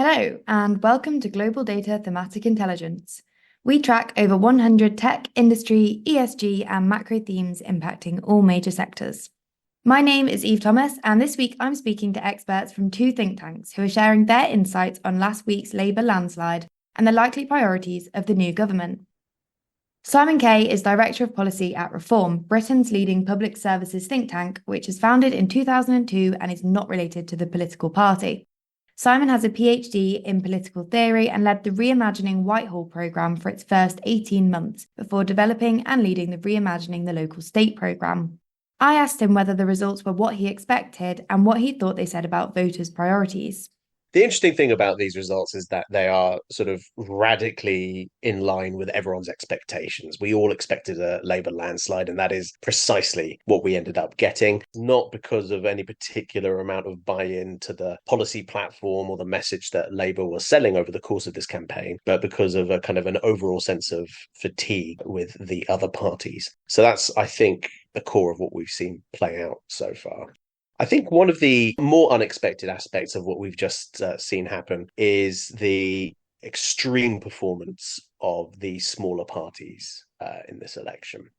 Hello, and welcome to Global Data Thematic Intelligence. We track over 100 tech, industry, ESG, and macro themes impacting all major sectors. My name is Eve Thomas, and this week I'm speaking to experts from two think tanks who are sharing their insights on last week's Labour landslide and the likely priorities of the new government. Simon Kaye is Director of Policy at Reform, Britain's leading public services think tank, which was founded in 2002 and is not related to the political party. Simon has a PhD in political theory and led the Reimagining Whitehall programme for its first 18 months before developing and leading the Reimagining the Local State programme. I asked him whether the results were what he expected and what he thought they said about voters' priorities. The interesting thing about these results is that they are sort of radically in line with everyone's expectations. We all expected a Labour landslide, and that is precisely what we ended up getting, not because of any particular amount of buy-in to the policy platform or the message that Labour was selling over the course of this campaign, but because of a kind of an overall sense of fatigue with the other parties. So that's, I think, the core of what we've seen play out so far. I think one of the more unexpected aspects of what we've just seen happen is the extreme performance of the smaller parties in this election.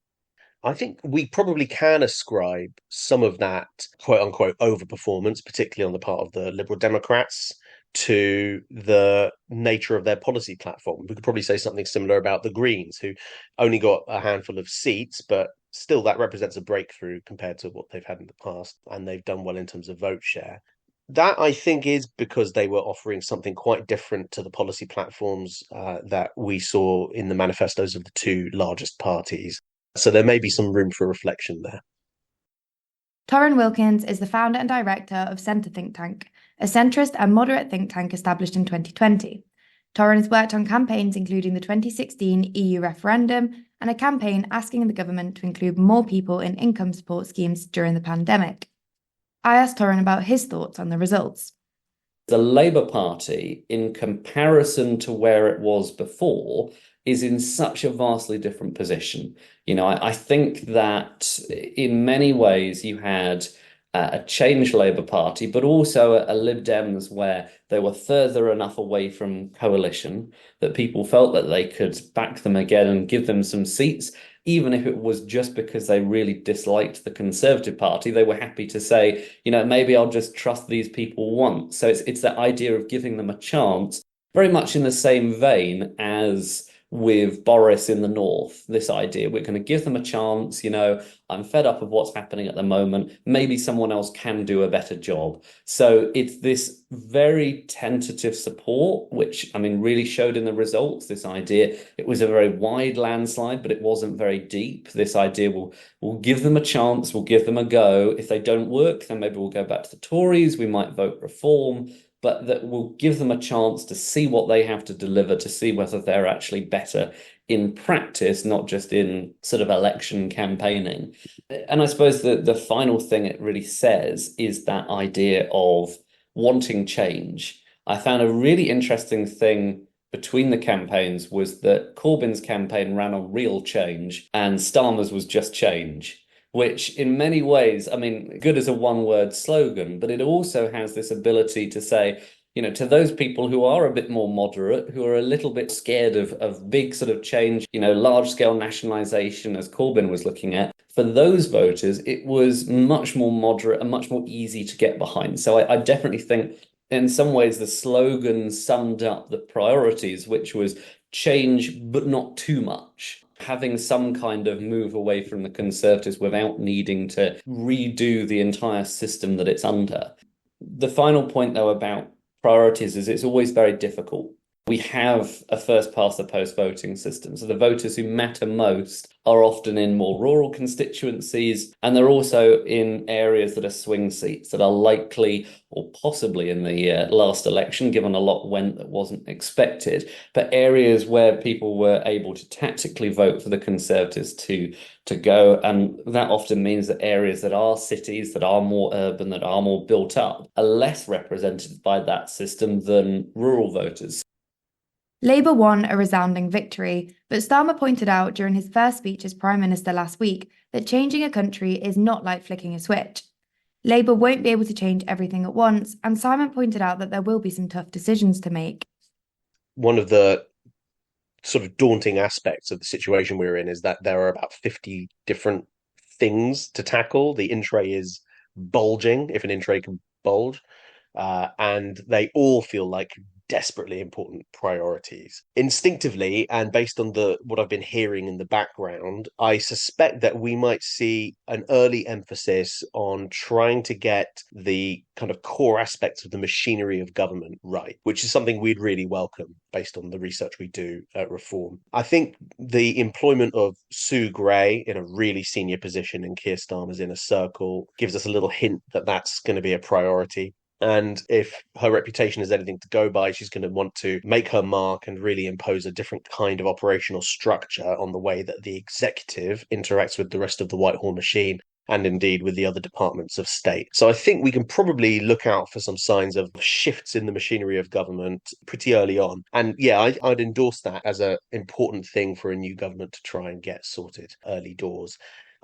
I think we probably can ascribe some of that quote unquote overperformance, particularly on the part of the Liberal Democrats, to the nature of their policy platform. We could probably say something similar about the Greens, who only got a handful of seats, but still that represents a breakthrough compared to what they've had in the past, and they've done well in terms of vote share. That, I think, is because they were offering something quite different to the policy platforms that we saw in the manifestos of the two largest parties. So there may be some room for reflection there. Torrin Wilkins is the founder and director of Centre Think Tank, a centrist and moderate think tank established in 2020. Torrin has worked on campaigns including the 2016 EU referendum and a campaign asking the government to include more people in income support schemes during the pandemic. I asked Torrin about his thoughts on the results. The Labour Party, in comparison to where it was before, is in such a vastly different position. I think that in many ways you had a Change Labour Party, but also a Lib Dems where they were further enough away from coalition that people felt that they could back them again and give them some seats, even if it was just because they really disliked the Conservative Party. They were happy to say, maybe I'll just trust these people once. So it's that idea of giving them a chance, very much in the same vein as with Boris in the North, this idea, we're going to give them a chance, I'm fed up of what's happening at the moment, maybe someone else can do a better job. So it's this very tentative support, which, really showed in the results, this idea. It was a very wide landslide, but it wasn't very deep. This idea, we'll give them a chance, we'll give them a go. If they don't work, then maybe we'll go back to the Tories, we might vote Reform, but that will give them a chance to see what they have to deliver, to see whether they're actually better in practice, not just in sort of election campaigning. And I suppose the final thing it really says is that idea of wanting change. I found a really interesting thing between the campaigns was that Corbyn's campaign ran on real change and Starmer's was just change, which in many ways, good as a one-word slogan, but it also has this ability to say, to those people who are a bit more moderate, who are a little bit scared of big sort of change, large-scale nationalisation, as Corbyn was looking at, for those voters, it was much more moderate and much more easy to get behind. So I definitely think in some ways the slogan summed up the priorities, which was change, but not too much. Having some kind of move away from the Conservatives without needing to redo the entire system that it's under. The final point, though, about priorities is it's always very difficult. We have a first past the post voting system. So the voters who matter most are often in more rural constituencies, and they're also in areas that are swing seats that are likely or possibly in the last election, given a lot went that wasn't expected, but areas where people were able to tactically vote for the Conservatives to go. And that often means that areas that are cities, that are more urban, that are more built up, are less represented by that system than rural voters. Labour won a resounding victory, but Starmer pointed out during his first speech as Prime Minister last week that changing a country is not like flicking a switch. Labour won't be able to change everything at once, and Simon pointed out that there will be some tough decisions to make. One of the sort of daunting aspects of the situation we're in is that there are about 50 different things to tackle. The in tray is bulging, if an in tray can bulge, and they all feel like desperately important priorities. Instinctively, and based on what I've been hearing in the background, I suspect that we might see an early emphasis on trying to get the kind of core aspects of the machinery of government right, which is something we'd really welcome based on the research we do at Reform. I think the employment of Sue Gray in a really senior position and Keir Starmer's inner circle gives us a little hint that that's going to be a priority. And if her reputation is anything to go by, she's going to want to make her mark and really impose a different kind of operational structure on the way that the executive interacts with the rest of the Whitehall machine and indeed with the other departments of state. So I think we can probably look out for some signs of shifts in the machinery of government pretty early on. And yeah, I'd endorse that as an important thing for a new government to try and get sorted early doors.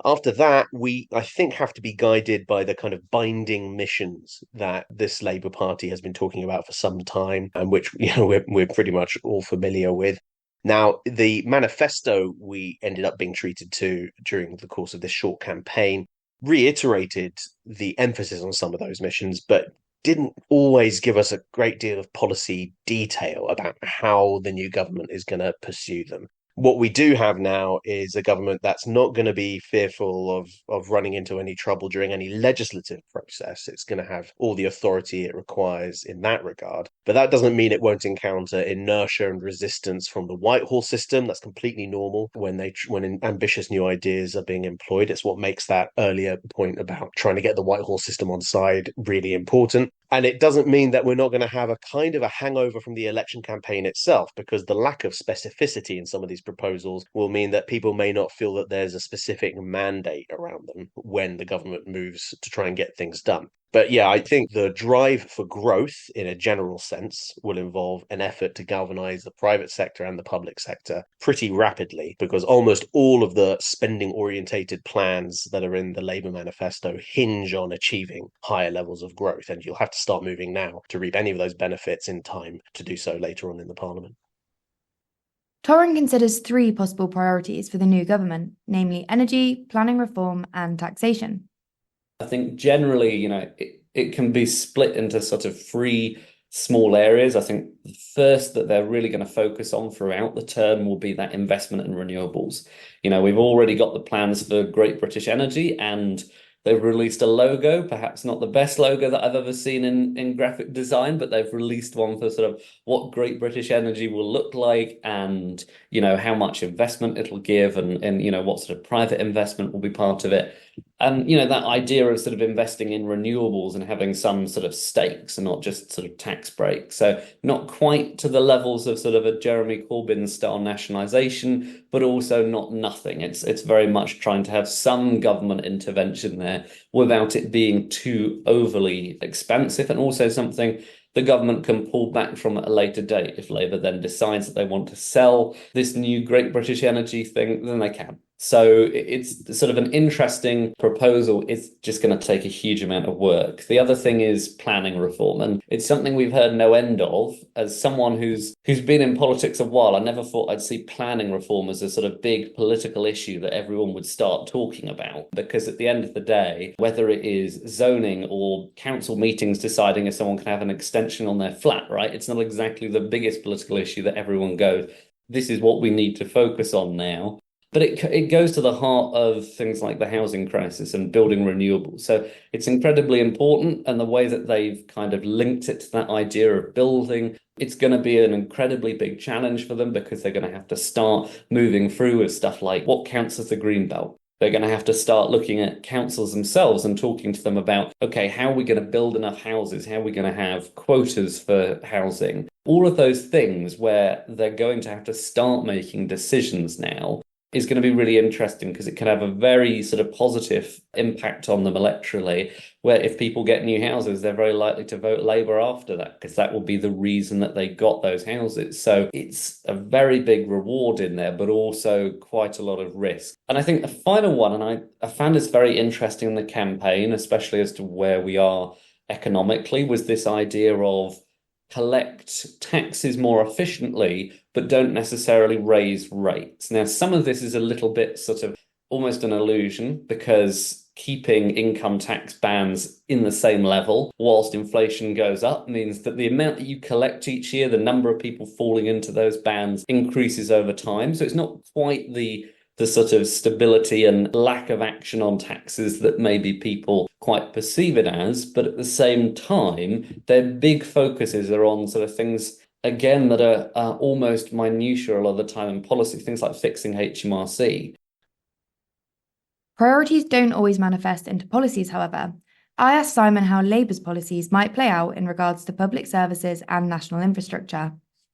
After that, we, I think, have to be guided by the kind of binding missions that this Labour Party has been talking about for some time, and which we're pretty much all familiar with. Now, the manifesto we ended up being treated to during the course of this short campaign reiterated the emphasis on some of those missions, but didn't always give us a great deal of policy detail about how the new government is going to pursue them. What we do have now is a government that's not going to be fearful of running into any trouble during any legislative process. It's going to have all the authority it requires in that regard. But that doesn't mean it won't encounter inertia and resistance from the Whitehall system. That's completely normal when ambitious new ideas are being employed. It's what makes that earlier point about trying to get the Whitehall system on side really important. And it doesn't mean that we're not going to have a kind of a hangover from the election campaign itself, because the lack of specificity in some of these proposals will mean that people may not feel that there's a specific mandate around them when the government moves to try and get things done. But yeah, I think the drive for growth in a general sense will involve an effort to galvanize the private sector and the public sector pretty rapidly, because almost all of the spending orientated plans that are in the Labour manifesto hinge on achieving higher levels of growth. And you'll have to start moving now to reap any of those benefits in time to do so later on in the Parliament. Torrin considers 3 possible priorities for the new government, namely energy, planning reform, and taxation. I think generally, it can be split into sort of 3 small areas. I think the first that they're really going to focus on throughout the term will be that investment in renewables. We've already got the plans for Great British Energy, and they've released a logo, perhaps not the best logo that I've ever seen in graphic design, but they've released one for sort of what Great British Energy will look like, and how much investment it'll give, and what sort of private investment will be part of it. And that idea of sort of investing in renewables and having some sort of stakes and not just sort of tax breaks. So not quite to the levels of sort of a Jeremy Corbyn style nationalisation, but also not nothing. It's very much trying to have some government intervention there without it being too overly expansive, and also something the government can pull back from at a later date. If Labour then decides that they want to sell this new Great British Energy thing, then they can. So it's sort of an interesting proposal. It's just going to take a huge amount of work. The other thing is planning reform, and it's something we've heard no end of. As someone who's been in politics a while, I never thought I'd see planning reform as a sort of big political issue that everyone would start talking about. Because at the end of the day, whether it is zoning or council meetings deciding if someone can have an extension on their flat, right? It's not exactly the biggest political issue that everyone goes, this is what we need to focus on now. But it goes to the heart of things like the housing crisis and building renewables. So it's incredibly important, and the way that they've kind of linked it to that idea of building, it's going to be an incredibly big challenge for them, because they're going to have to start moving through with stuff like what counts as a green belt. They're going to have to start looking at councils themselves and talking to them about, okay, how are we going to build enough houses? How are we going to have quotas for housing? All of those things where they're going to have to start making decisions now is going to be really interesting because it can have a very sort of positive impact on them electorally, where if people get new houses, they're very likely to vote Labour after that, because that will be the reason that they got those houses. So it's a very big reward in there, but also quite a lot of risk. And I think the final one, and I found this very interesting in the campaign, especially as to where we are economically, was this idea of collect taxes more efficiently, but don't necessarily raise rates. Now, some of this is a little bit sort of almost an illusion, because keeping income tax bands in the same level whilst inflation goes up means that the amount that you collect each year, the number of people falling into those bands, increases over time. So it's not quite the sort of stability and lack of action on taxes that maybe people quite perceive it as. But at the same time, their big focuses are on sort of things, again, that are almost minutiae a lot of the time in policy, things like fixing HMRC. Priorities don't always manifest into policies, however. I asked Simon how Labour's policies might play out in regards to public services and national infrastructure.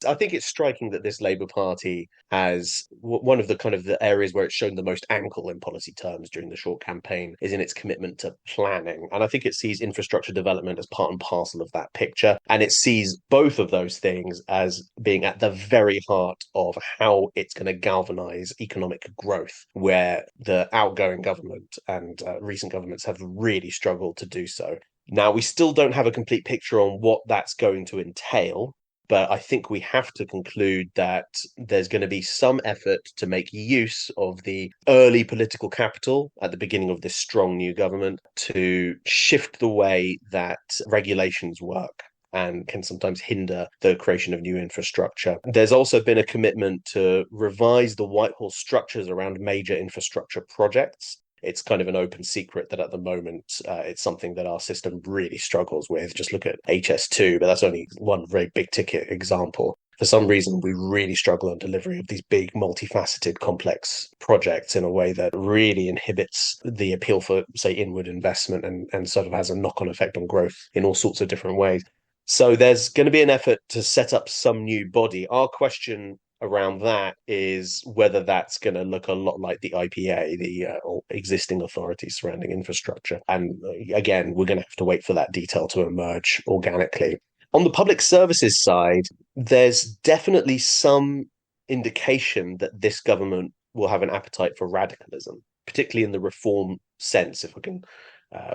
I think it's striking that this Labour Party has one of the kind of the areas where it's shown the most ankle in policy terms during the short campaign is in its commitment to planning. And I think it sees infrastructure development as part and parcel of that picture. And it sees both of those things as being at the very heart of how it's going to galvanise economic growth, where the outgoing government and recent governments have really struggled to do so. Now, we still don't have a complete picture on what that's going to entail. But I think we have to conclude that there's going to be some effort to make use of the early political capital at the beginning of this strong new government to shift the way that regulations work and can sometimes hinder the creation of new infrastructure. There's also been a commitment to revise the Whitehall structures around major infrastructure projects. It's kind of an open secret that at the moment it's something that our system really struggles with. Just look at HS2, but that's only one very big ticket example. For some reason, we really struggle on delivery of these big, multifaceted, complex projects in a way that really inhibits the appeal for, say, inward investment and sort of has a knock-on effect on growth in all sorts of different ways. So there's going to be an effort to set up some new body. Our question around that is whether that's going to look a lot like the IPA, the existing authorities surrounding infrastructure. And again, we're going to have to wait for that detail to emerge organically. On the public services side, there's definitely some indication that this government will have an appetite for radicalism, particularly in the reform sense, if I can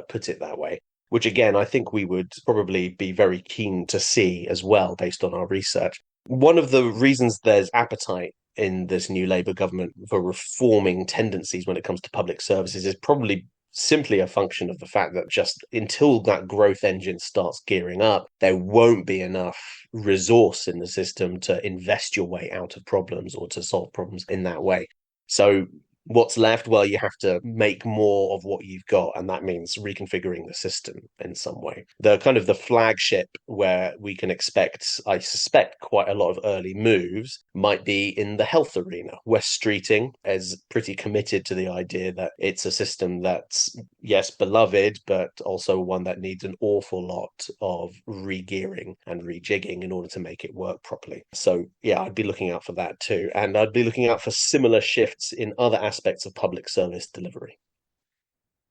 put it that way, which again, I think we would probably be very keen to see as well, based on our research. One of the reasons there's appetite in this new Labour government for reforming tendencies when it comes to public services is probably simply a function of the fact that just until that growth engine starts gearing up, there won't be enough resource in the system to invest your way out of problems or to solve problems in that way. So what's left? Well, you have to make more of what you've got, and that means reconfiguring the system in some way. The kind of the flagship where we can expect, I suspect, quite a lot of early moves might be in the health arena. West Streeting is pretty committed to the idea that it's a system that's, yes, beloved, but also one that needs an awful lot of re-gearing and rejigging in order to make it work properly. So, yeah, I'd be looking out for that too. And I'd be looking out for similar shifts in other aspects of public service delivery.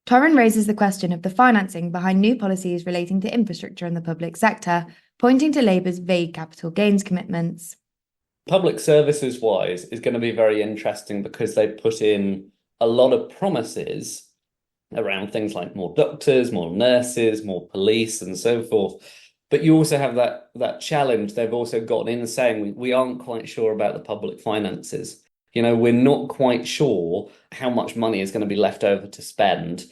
Torrin raises the question of the financing behind new policies relating to infrastructure in the public sector, pointing to Labour's vague capital gains commitments. Public services wise is going to be very interesting because they put in a lot of promises around things like more doctors, more nurses, more police and so forth. But you also have that challenge. They've also gotten in saying we aren't quite sure about the public finances. You know, we're not quite sure how much money is going to be left over to spend.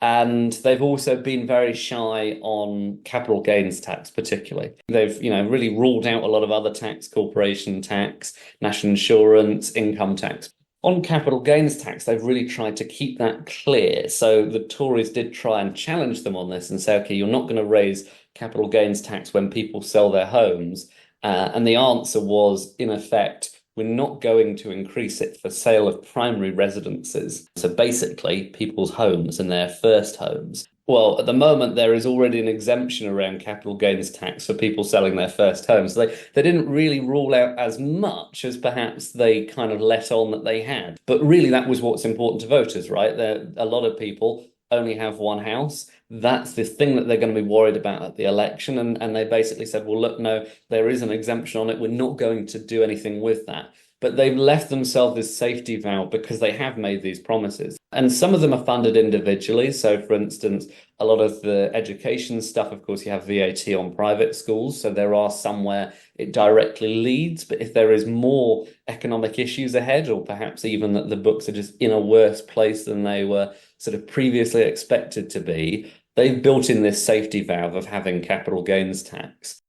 And they've also been very shy on capital gains tax, particularly. They've, really ruled out a lot of other tax, corporation tax, national insurance, income tax. On capital gains tax, they've really tried to keep that clear. So the Tories did try and challenge them on this and say, okay, you're not going to raise capital gains tax when people sell their homes. And the answer was, in effect, we're not going to increase it for sale of primary residences. So basically, people's homes and their first homes. Well, at the moment, there is already an exemption around capital gains tax for people selling their first home. So they didn't really rule out as much as perhaps they kind of let on that they had. But really, that was what's important to voters, right? A lot of people only have one house. That's the thing that they're going to be worried about at the election. And they basically said, well, look, no, there is an exemption on it. We're not going to do anything with that. But they've left themselves this safety valve because they have made these promises. And some of them are funded individually. So, for instance, a lot of the education stuff, of course, you have VAT on private schools. So there are somewhere it directly leads. But if there is more economic issues ahead, or perhaps even that the books are just in a worse place than they were sort of previously expected to be, they've built in this safety valve of having capital gains tax.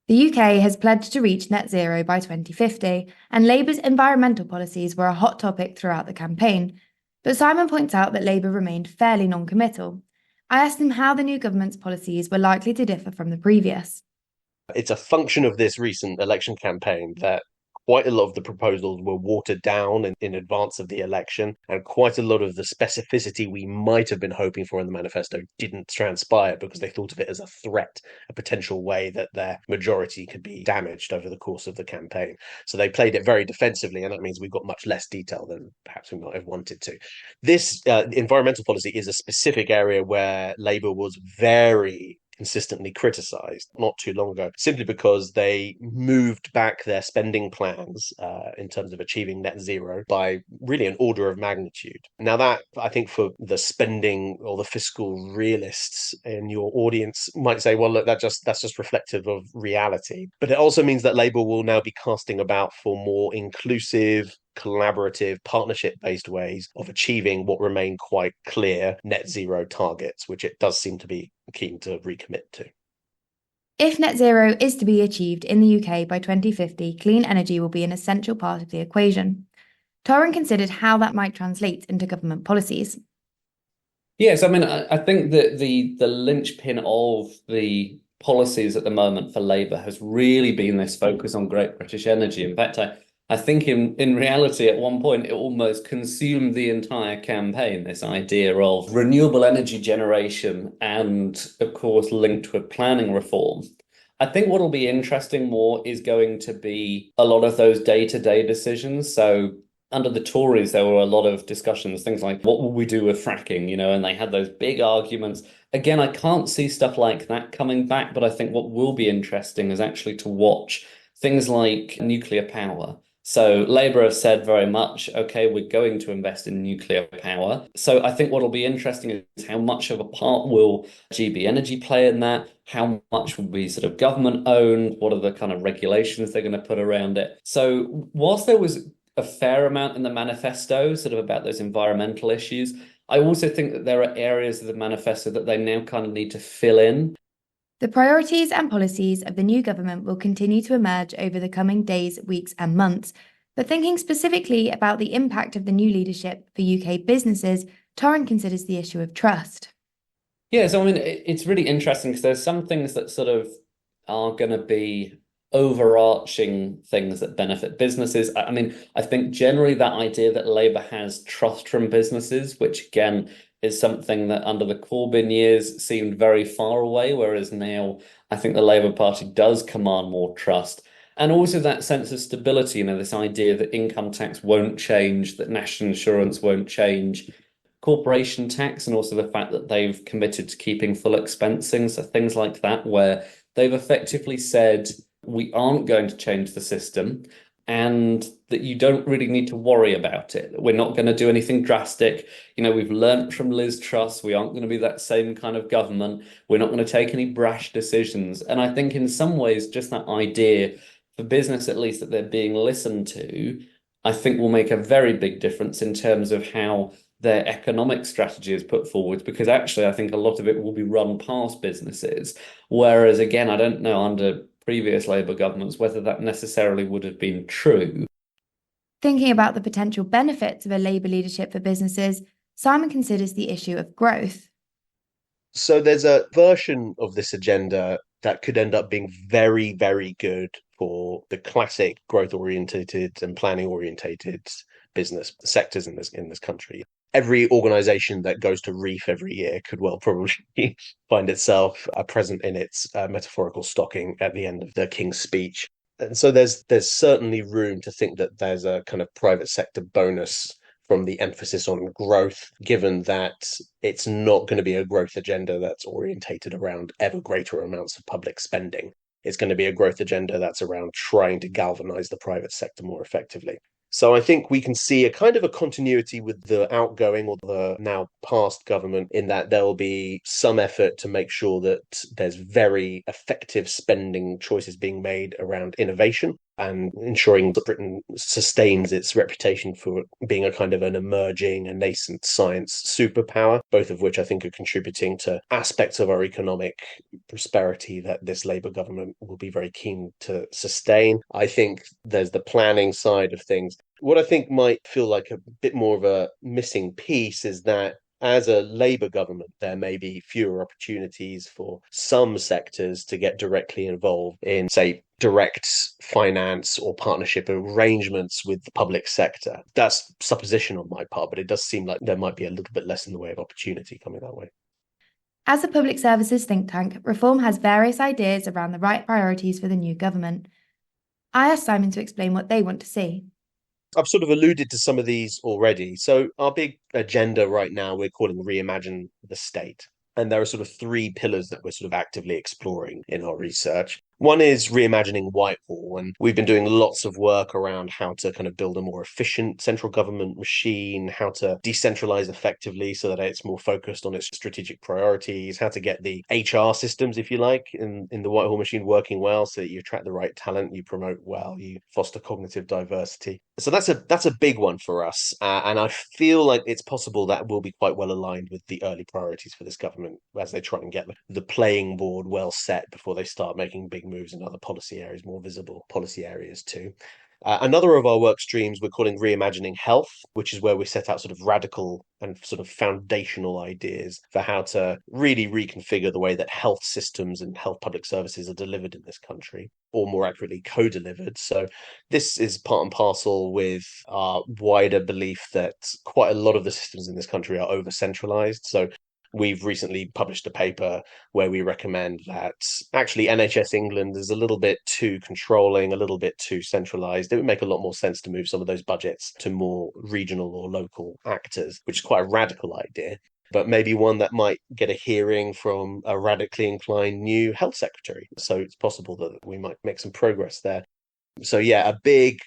The UK has pledged to reach net zero by 2050, and Labour's environmental policies were a hot topic throughout the campaign. But Simon points out that Labour remained fairly non-committal. I asked him how the new government's policies were likely to differ from the previous. It's a function of this recent election campaign that quite a lot of the proposals were watered down in advance of the election, and quite a lot of the specificity we might have been hoping for in the manifesto didn't transpire because they thought of it as a threat, a potential way that their majority could be damaged over the course of the campaign. So they played it very defensively, and that means we've got much less detail than perhaps we might have wanted to. This environmental policy is a specific area where Labour was very consistently criticised not too long ago, simply because they moved back their spending plans in terms of achieving net zero by really an order of magnitude. Now that, I think, for the spending or the fiscal realists in your audience might say, well, look, that's just reflective of reality. But it also means that Labour will now be casting about for more inclusive, collaborative, partnership-based ways of achieving what remain quite clear net zero targets, which it does seem to be keen to recommit to. If net zero is to be achieved in the UK by 2050, clean energy will be an essential part of the equation. Torrin considered how that might translate into government policies. Yes, I mean, I think that the linchpin of the policies at the moment for Labour has really been this focus on Great British Energy. In fact, I think in reality, at one point, it almost consumed the entire campaign, this idea of renewable energy generation and, of course, linked with planning reform. I think what will be interesting more is going to be a lot of those day-to-day decisions. So under the Tories, there were a lot of discussions, things like, what will we do with fracking? And they had those big arguments. Again, I can't see stuff like that coming back, but I think what will be interesting is actually to watch things like nuclear power. So Labour have said very much, okay, we're going to invest in nuclear power. So I think what will be interesting is how much of a part will GB Energy play in that? How much will be sort of government owned? What are the kind of regulations they're going to put around it? So whilst there was a fair amount in the manifesto sort of about those environmental issues, I also think that there are areas of the manifesto that they now kind of need to fill in. The priorities and policies of the new government will continue to emerge over the coming days, weeks, and months. But thinking specifically about the impact of the new leadership for UK businesses, Torrin considers the issue of trust. Yeah, so I mean, it's really interesting because there's some things that sort of are going to be overarching things that benefit businesses. I mean, I think generally that idea that Labour has trust from businesses, which again is something that under the Corbyn years seemed very far away, whereas now I think the Labour Party does command more trust. And also that sense of stability, this idea that income tax won't change, that national insurance won't change, corporation tax, and also the fact that they've committed to keeping full expensing. So things like that, where they've effectively said, we aren't going to change the system and that you don't really need to worry about it. We're not going to do anything drastic. We've learnt from Liz Truss, we aren't going to be that same kind of government. We're not going to take any brash decisions. And I think in some ways, just that idea for business, at least, that they're being listened to, I think will make a very big difference in terms of how their economic strategy is put forward, because actually I think a lot of it will be run past businesses. Whereas, again, I don't know under previous Labour governments whether that necessarily would have been true. Thinking about the potential benefits of a Labour leadership for businesses, Simon considers the issue of growth. So there's a version of this agenda that could end up being very, very good for the classic growth-orientated and planning-orientated business sectors in this country. every organization that goes to reef every year could well probably find itself present in its metaphorical stocking at the end of the King's speech. And so there's certainly room to think that there's a kind of private sector bonus from the emphasis on growth, given that it's not going to be a growth agenda that's orientated around ever greater amounts of public spending. It's going to be a growth agenda that's around trying to galvanize the private sector more effectively. So I think we can see a kind of a continuity with the outgoing or the now past government, in that there will be some effort to make sure that there's very effective spending choices being made around innovation and ensuring that Britain sustains its reputation for being a kind of an emerging and nascent science superpower, both of which I think are contributing to aspects of our economic prosperity that this Labour government will be very keen to sustain. I think there's the planning side of things. What I think might feel like a bit more of a missing piece is that as a Labour government, there may be fewer opportunities for some sectors to get directly involved in, say, direct finance or partnership arrangements with the public sector. That's supposition on my part, but it does seem like there might be a little bit less in the way of opportunity coming that way. As a public services think tank, Reform has various ideas around the right priorities for the new government. I asked Simon to explain what they want to see. I've sort of alluded to some of these already. So our big agenda right now, we're calling Reimagine the State. And there are sort of three pillars that we're sort of actively exploring in our research. One is reimagining Whitehall, and we've been doing lots of work around how to kind of build a more efficient central government machine, how to decentralize effectively so that it's more focused on its strategic priorities, how to get the HR systems, if you like, in the Whitehall machine working well so that you attract the right talent, you promote well, you foster cognitive diversity. So that's a big one for us, and I feel like it's possible that will be quite well aligned with the early priorities for this government as they try and get the playing board well set before they start making big moves in other policy areas, more visible policy areas too. Another of our work streams we're calling Reimagining Health, which is where we set out sort of radical and sort of foundational ideas for how to really reconfigure the way that health systems and health public services are delivered in this country, or more accurately, co-delivered. So this is part and parcel with our wider belief that quite a lot of the systems in this country are over-centralized. So we've recently published a paper where we recommend that actually NHS England is a little bit too controlling, a little bit too centralized. It would make a lot more sense to move some of those budgets to more regional or local actors, which is quite a radical idea, but maybe one that might get a hearing from a radically inclined new health secretary. So it's possible that we might make some progress there. So yeah, a big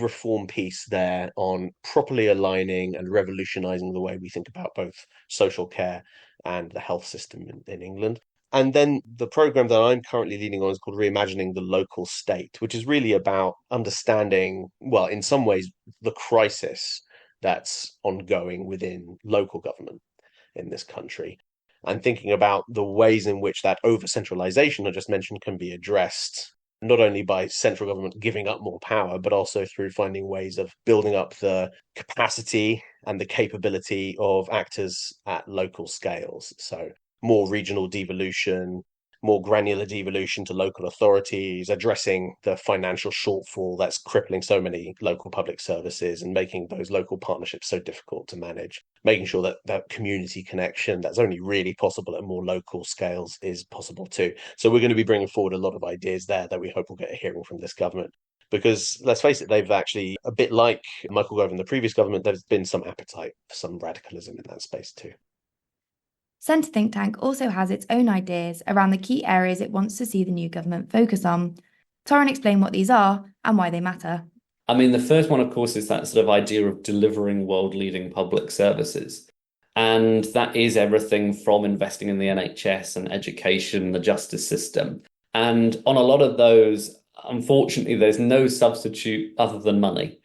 reform piece there on properly aligning and revolutionizing the way we think about both social care and the health system in England. And then the program that I'm currently leading on is called Reimagining the Local State, which is really about understanding, well, in some ways, the crisis that's ongoing within local government in this country, and thinking about the ways in which that over-centralization I just mentioned can be addressed, not only by central government giving up more power, but also through finding ways of building up the capacity and the capability of actors at local scales. So more regional devolution, more granular devolution to local authorities, addressing the financial shortfall that's crippling so many local public services and making those local partnerships so difficult to manage, making sure that that community connection that's only really possible at more local scales is possible too. So we're going to be bringing forward a lot of ideas there that we hope will get a hearing from this government. Because let's face it, they've actually, a bit like Michael Gove and the previous government, there's been some appetite for some radicalism in that space too. Centre Think Tank also has its own ideas around the key areas it wants to see the new government focus on. Torrin explained what these are and why they matter. I mean, the first one, of course, is that sort of idea of delivering world-leading public services. And that is everything from investing in the NHS and education, the justice system. And on a lot of those, unfortunately, there's no substitute other than money.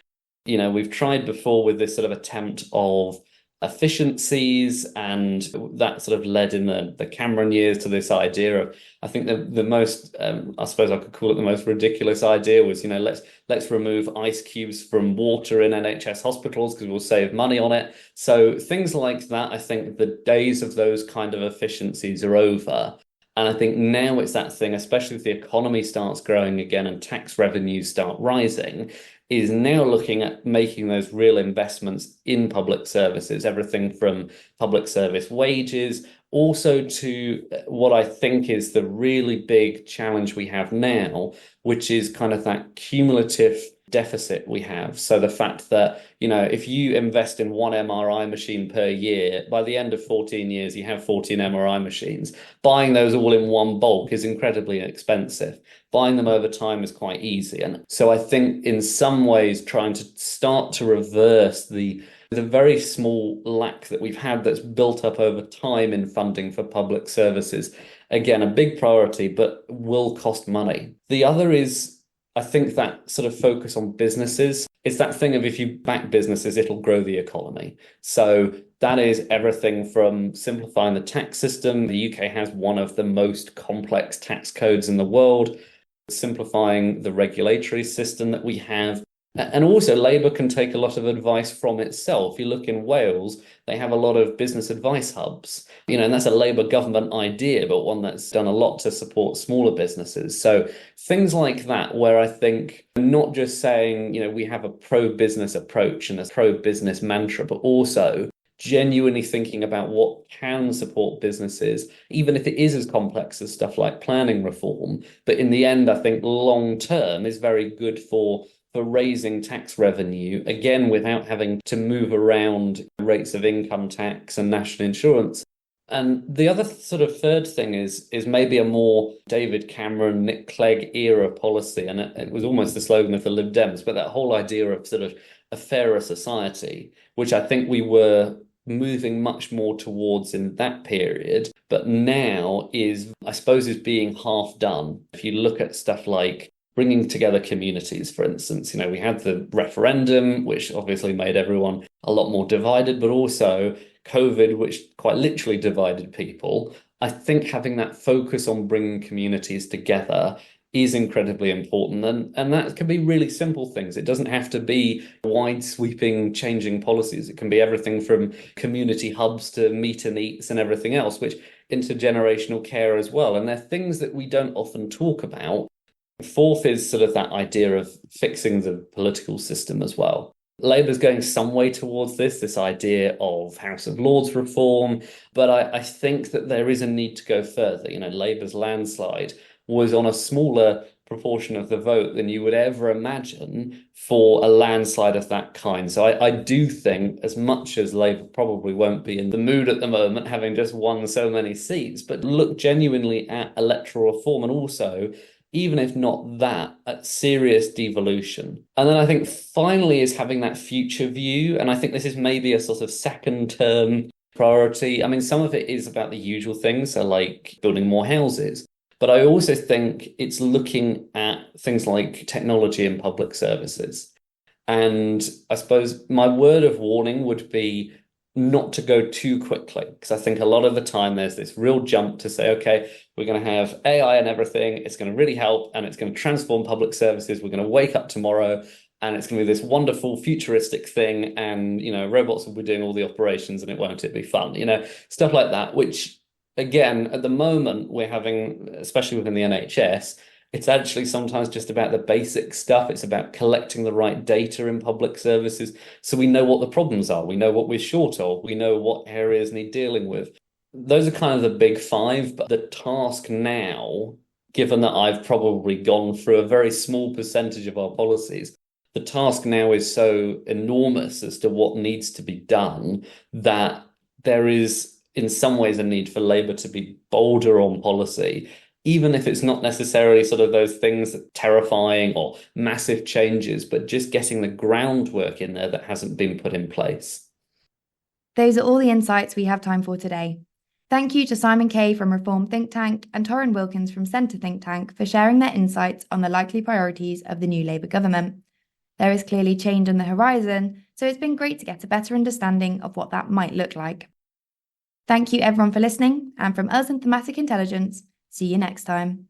You know, we've tried before with this sort of attempt of efficiencies, and that sort of led in the Cameron years to this idea of, I think the most I suppose I could call it the most ridiculous idea was, you know, let's remove ice cubes from water in NHS hospitals because we'll save money on it. So things like that, I think the days of those kind of efficiencies are over. And I think now it's that thing, especially if the economy starts growing again and tax revenues start rising, is now looking at making those real investments in public services, everything from public service wages, also to what I think is the really big challenge we have now, which is kind of that cumulative deficit we have. So the fact that, if you invest in one MRI machine per year, by the end of 14 years, you have 14 MRI machines. Buying those all in one bulk is incredibly expensive. Buying them over time is quite easy. And so I think in some ways, trying to start to reverse the very small lack that we've had that's built up over time in funding for public services, again, a big priority, but will cost money. The other is, I think, that sort of focus on businesses. It's that thing of if you back businesses, it'll grow the economy. So that is everything from simplifying the tax system. The UK has one of the most complex tax codes in the world, simplifying the regulatory system that we have. And also, Labour can take a lot of advice from itself. You look in Wales, they have a lot of business advice hubs, and that's a Labour government idea, but one that's done a lot to support smaller businesses. So things like that, where I think not just saying, we have a pro-business approach and a pro-business mantra, but also genuinely thinking about what can support businesses, even if it is as complex as stuff like planning reform. But in the end, I think long term is very good for raising tax revenue, again, without having to move around rates of income tax and national insurance. And the other sort of third thing is maybe a more David Cameron, Nick Clegg era policy. And it was almost the slogan of the Lib Dems, but that whole idea of sort of a fairer society, which I think we were moving much more towards in that period, but now is, I suppose, is being half done. If you look at stuff like bringing together communities, for instance, we had the referendum, which obviously made everyone a lot more divided, but also COVID, which quite literally divided people. I think having that focus on bringing communities together is incredibly important. And that can be really simple things. It doesn't have to be wide sweeping changing policies. It can be everything from community hubs to meet and eats and everything else, which intergenerational care as well. And they're things that we don't often talk about. Fourth is sort of that idea of fixing the political system as well. Labour's going some way towards this idea of House of Lords reform, but I think that there is a need to go further. Labour's landslide was on a smaller proportion of the vote than you would ever imagine for a landslide of that kind. So I do think, as much as Labour probably won't be in the mood at the moment, having just won so many seats, but look genuinely at electoral reform and also, even if not that, at serious devolution. And then I think finally is having that future view. And I think this is maybe a sort of second term priority. I mean, some of it is about the usual things, so like building more houses. But I also think it's looking at things like technology and public services. And I suppose my word of warning would be not to go too quickly, because I think a lot of the time there's this real jump to say, okay, we're going to have AI and everything. It's going to really help and it's going to transform public services. We're going to wake up tomorrow and it's going to be this wonderful futuristic thing. And, robots will be doing all the operations and it be fun, stuff like that, which again, at the moment we're having, especially within the NHS, it's actually sometimes just about the basic stuff. It's about collecting the right data in public services so we know what the problems are. We know what we're short of. We know what areas need dealing with. Those are kind of the big five, but the task now, given that I've probably gone through a very small percentage of our policies, the task now is so enormous as to what needs to be done that there is, in some ways, a need for Labour to be bolder on policy, even if it's not necessarily sort of those things that terrifying or massive changes, but just getting the groundwork in there that hasn't been put in place. Those are all the insights we have time for today. Thank you to Simon Kaye from Reform Think Tank and Torrin Wilkins from Centre Think Tank for sharing their insights on the likely priorities of the new Labour government. There is clearly change on the horizon, so it's been great to get a better understanding of what that might look like. Thank you everyone for listening, and from us in Thematic Intelligence, see you next time.